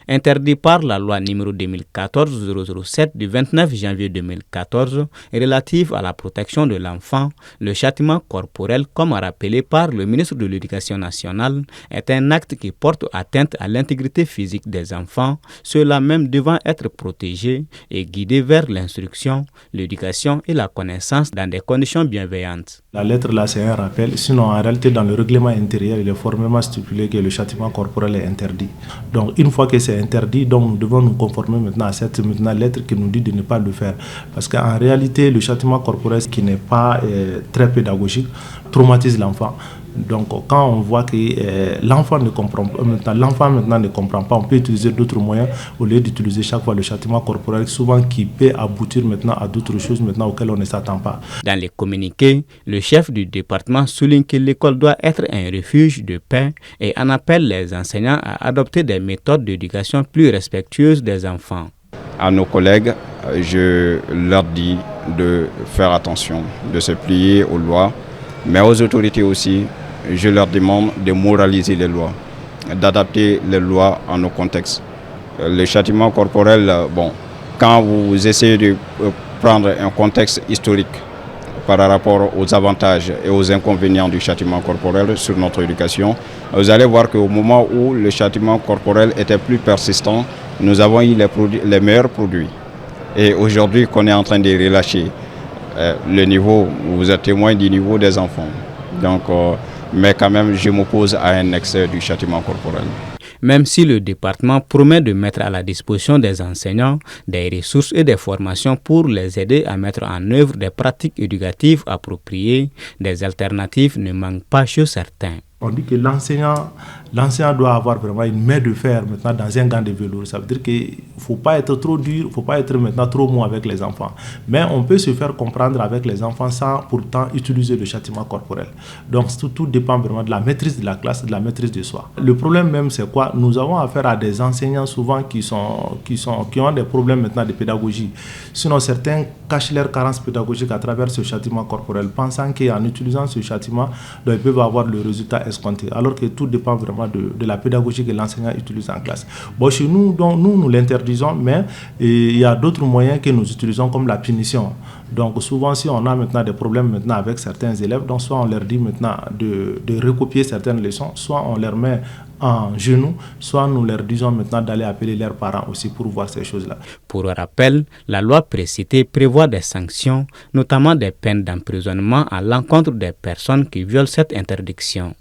Interdit par la loi numéro 2014-007 du 29 janvier 2014 relative à la protection de l'enfant, le châtiment corporel, comme rappelé par le ministre de l'Éducation nationale, est un acte qui porte atteinte à l'intégrité physique des enfants, ceux-là même devant être protégés et guidés vers l'instruction, l'éducation et la connaissance dans des conditions bienveillantes. La lettre là, c'est un rappel, sinon en réalité dans le règlement intérieur, il est formellement stipulé que le châtiment corporel est interdit. Donc une fois que c'est interdit, donc nous devons nous conformer maintenant à cette lettre qui nous dit de ne pas le faire. Parce qu'en réalité, le châtiment corporel qui n'est pas très pédagogique traumatise l'enfant. Donc quand on voit que l'enfant ne comprend pas, maintenant ne comprend pas, on peut utiliser d'autres moyens au lieu d'utiliser chaque fois le châtiment corporel, souvent qui peut aboutir maintenant à d'autres choses maintenant auxquelles on ne s'attend pas. Dans les communiqués, le chef du département souligne que l'école doit être un refuge de paix et en appelle les enseignants à adopter des méthodes d'éducation plus respectueuses des enfants. À nos collègues, je leur dis de faire attention, de se plier aux lois, mais aux autorités aussi, je leur demande de moraliser les lois, d'adapter les lois à nos contextes. Le châtiment corporel, quand vous essayez de prendre un contexte historique par rapport aux avantages et aux inconvénients du châtiment corporel sur notre éducation, vous allez voir qu'au moment où le châtiment corporel était plus persistant, nous avons eu les meilleurs produits. Et aujourd'hui qu'on est en train de relâcher le niveau, vous êtes témoin du niveau des enfants. Donc, mais quand même, je m'oppose à un excès du châtiment corporel. Même si le département promet de mettre à la disposition des enseignants des ressources et des formations pour les aider à mettre en œuvre des pratiques éducatives appropriées, des alternatives ne manquent pas chez certains. On dit que l'enseignant doit avoir vraiment une main de fer maintenant dans un gant de velours. Ça veut dire qu'il ne faut pas être trop dur, il ne faut pas être maintenant trop mou avec les enfants. Mais on peut se faire comprendre avec les enfants sans pourtant utiliser le châtiment corporel. Donc tout dépend vraiment de la maîtrise de la classe, de la maîtrise de soi. Le problème même c'est quoi? Nous avons affaire à des enseignants souvent qui ont des problèmes maintenant de pédagogie. Sinon certains cachent leur carence pédagogique à travers ce châtiment corporel, pensant qu'en utilisant ce châtiment, ils peuvent avoir le résultat escompté, alors que tout dépend vraiment de la pédagogie que l'enseignant utilise en classe. Chez nous, donc, nous l'interdisons, mais il y a d'autres moyens que nous utilisons comme la punition. Donc souvent, si on a maintenant des problèmes maintenant avec certains élèves, donc soit on leur dit maintenant de recopier certaines leçons, soit on leur met en genoux, soit nous leur disons maintenant d'aller appeler leurs parents aussi pour voir ces choses-là. Pour rappel, la loi précitée prévoit des sanctions, notamment des peines d'emprisonnement à l'encontre des personnes qui violent cette interdiction.